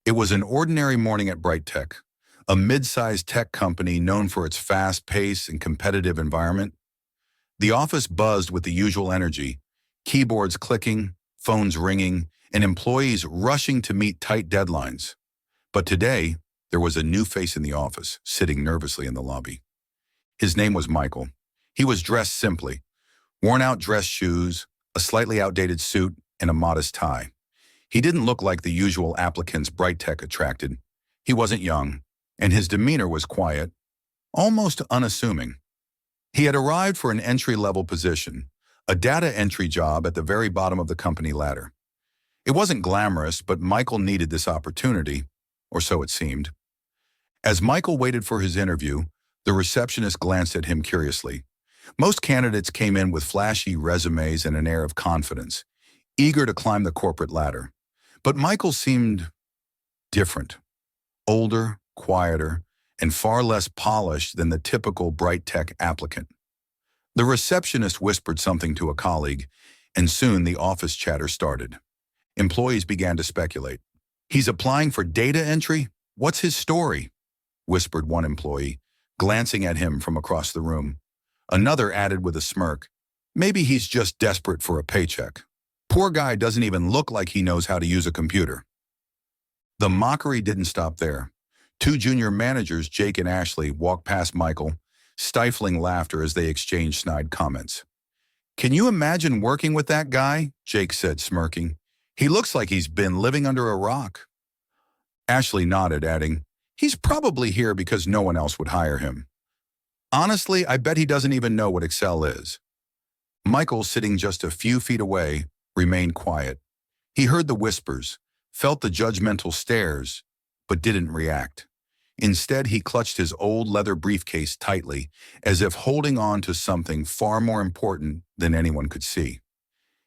It was an ordinary morning at Bright Tech, a mid-sized tech company known for its fast pace and competitive environment. The office buzzed with the usual energy, keyboards clicking, phones ringing, and employees rushing to meet tight deadlines. But today, there was a new face in the office, sitting nervously in the lobby. His name was Michael. He was dressed simply, worn-out dress shoes, a slightly outdated suit, and a modest tie. He didn't look like the usual applicants Bright Tech attracted. He wasn't young, and his demeanor was quiet, almost unassuming. He had arrived for an entry-level position, a data entry job at the very bottom of the company ladder. It wasn't glamorous, but Michael needed this opportunity, or so it seemed. As Michael waited for his interview, the receptionist glanced at him curiously. Most candidates came in with flashy resumes and an air of confidence, eager to climb the corporate ladder. But Michael seemed different, older, quieter, and far less polished than the typical Bright Tech applicant. The receptionist whispered something to a colleague, and soon the office chatter started. Employees began to speculate. "He's applying for data entry? What's his story?" whispered one employee, glancing at him from across the room. Another added with a smirk, "Maybe he's just desperate for a paycheck. Poor guy doesn't even look like he knows how to use a computer." The mockery didn't stop there. Two junior managers, Jake and Ashley, walked past Michael, stifling laughter as they exchanged snide comments. "Can you imagine working with that guy?" Jake said, smirking. "He looks like he's been living under a rock." Ashley nodded, adding, "He's probably here because no one else would hire him. Honestly, I bet he doesn't even know what Excel is." Michael, sitting just a few feet away, remained quiet. He heard the whispers, felt the judgmental stares, but didn't react. Instead, he clutched his old leather briefcase tightly, as if holding on to something far more important than anyone could see.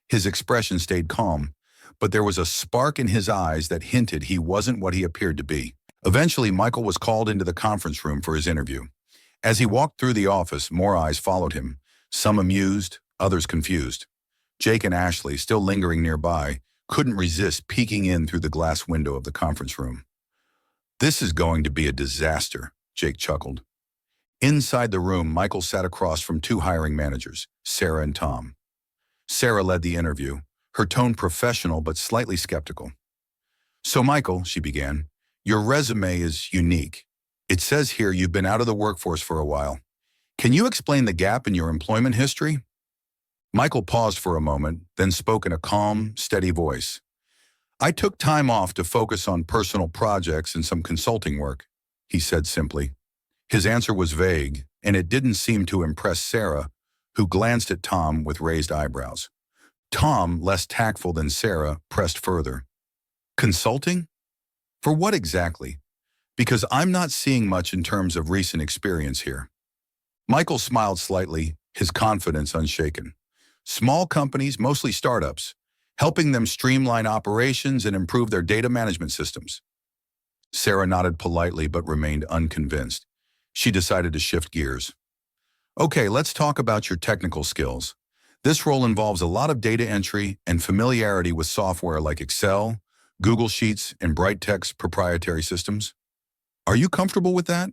His expression stayed calm, but there was a spark in his eyes that hinted he wasn't what he appeared to be. Eventually, Michael was called into the conference room for his interview. As he walked through the office, more eyes followed him, some amused, others confused. Jake and Ashley, still lingering nearby, couldn't resist peeking in through the glass window of the conference room. "This is going to be a disaster," Jake chuckled. Inside the room, Michael sat across from two hiring managers, Sarah and Tom. Sarah led the interview, her tone professional but slightly skeptical. "So Michael," she began, "your resume is unique. It says here you've been out of the workforce for a while. Can you explain the gap in your employment history?" Michael paused for a moment, then spoke in a calm, steady voice. "I took time off to focus on personal projects and some consulting work," he said simply. His answer was vague, and it didn't seem to impress Sarah, who glanced at Tom with raised eyebrows. Tom, less tactful than Sarah, pressed further. "Consulting? For what exactly? Because I'm not seeing much in terms of recent experience here." Michael smiled slightly, his confidence unshaken. "Small companies, mostly startups, helping them streamline operations and improve their data management systems." Sarah nodded politely but remained unconvinced. She decided to shift gears. "Okay, let's talk about your technical skills. This role involves a lot of data entry and familiarity with software like Excel, Google Sheets, and Bright Tech's proprietary systems. Are you comfortable with that?"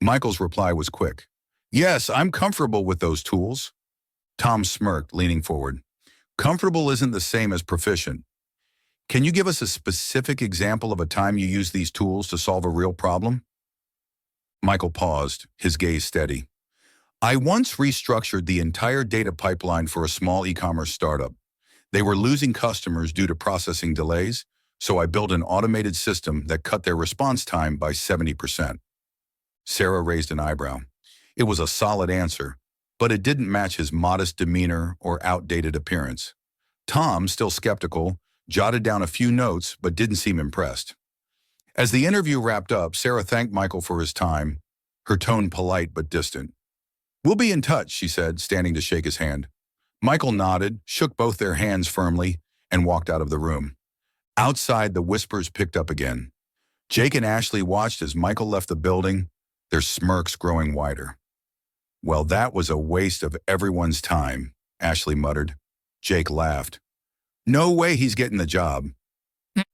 Michael's reply was quick. "Yes, I'm comfortable with those tools." Tom smirked, leaning forward. "Comfortable isn't the same as proficient. Can you give us a specific example of a time you used these tools to solve a real problem?" Michael paused, his gaze steady. "I once restructured the entire data pipeline for a small e-commerce startup. They were losing customers due to processing delays, so I built an automated system that cut their response time by 70%. Sarah raised an eyebrow. It was a solid answer, but it didn't match his modest demeanor or outdated appearance. Tom, still skeptical, jotted down a few notes but didn't seem impressed. As the interview wrapped up, Sarah thanked Michael for his time, her tone polite but distant. "We'll be in touch," she said, standing to shake his hand. Michael nodded, shook both their hands firmly, and walked out of the room. Outside, the whispers picked up again. Jake and Ashley watched as Michael left the building, their smirks growing wider. "Well, that was a waste of everyone's time," Ashley muttered. Jake laughed. "No way he's getting the job."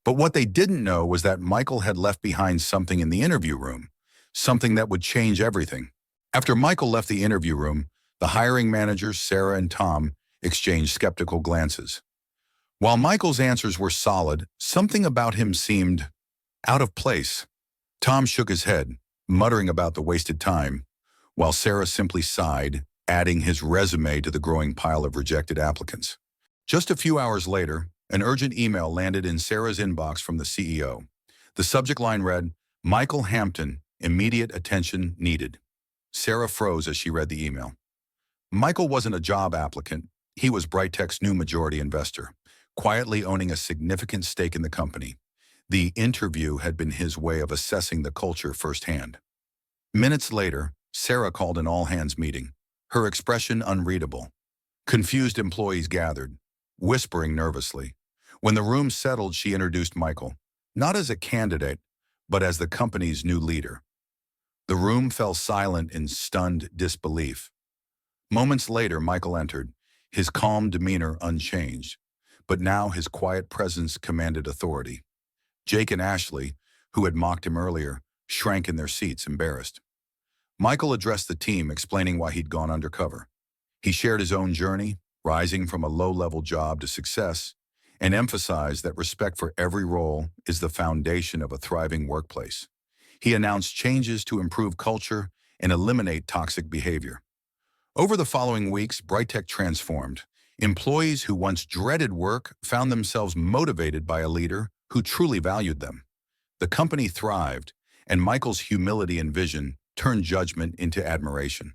But what they didn't know was that Michael had left behind something in the interview room, something that would change everything. After Michael left the interview room, the hiring managers, Sarah and Tom, exchanged skeptical glances. While Michael's answers were solid, something about him seemed out of place. Tom shook his head, muttering about the wasted time, while Sarah simply sighed, adding his resume to the growing pile of rejected applicants. Just a few hours later, an urgent email landed in Sarah's inbox from the CEO. The subject line read, "Michael Hampton, immediate attention needed." Sarah froze as she read the email. Michael wasn't a job applicant. He was Brighttech's new majority investor, quietly owning a significant stake in the company. The interview had been his way of assessing the culture firsthand. Minutes later, Sarah called an all-hands meeting, her expression unreadable. Confused employees gathered, whispering nervously. When the room settled, she introduced Michael, not as a candidate, but as the company's new leader. The room fell silent in stunned disbelief. Moments later, Michael entered, his calm demeanor unchanged, but now his quiet presence commanded authority. Jake and Ashley, who had mocked him earlier, shrank in their seats, embarrassed. Michael addressed the team, explaining why he'd gone undercover. He shared his own journey, rising from a low-level job to success, and emphasized that respect for every role is the foundation of a thriving workplace. He announced changes to improve culture and eliminate toxic behavior. Over the following weeks, Brighttech transformed. Employees who once dreaded work found themselves motivated by a leader who truly valued them. The company thrived, and Michael's humility and vision turned judgment into admiration.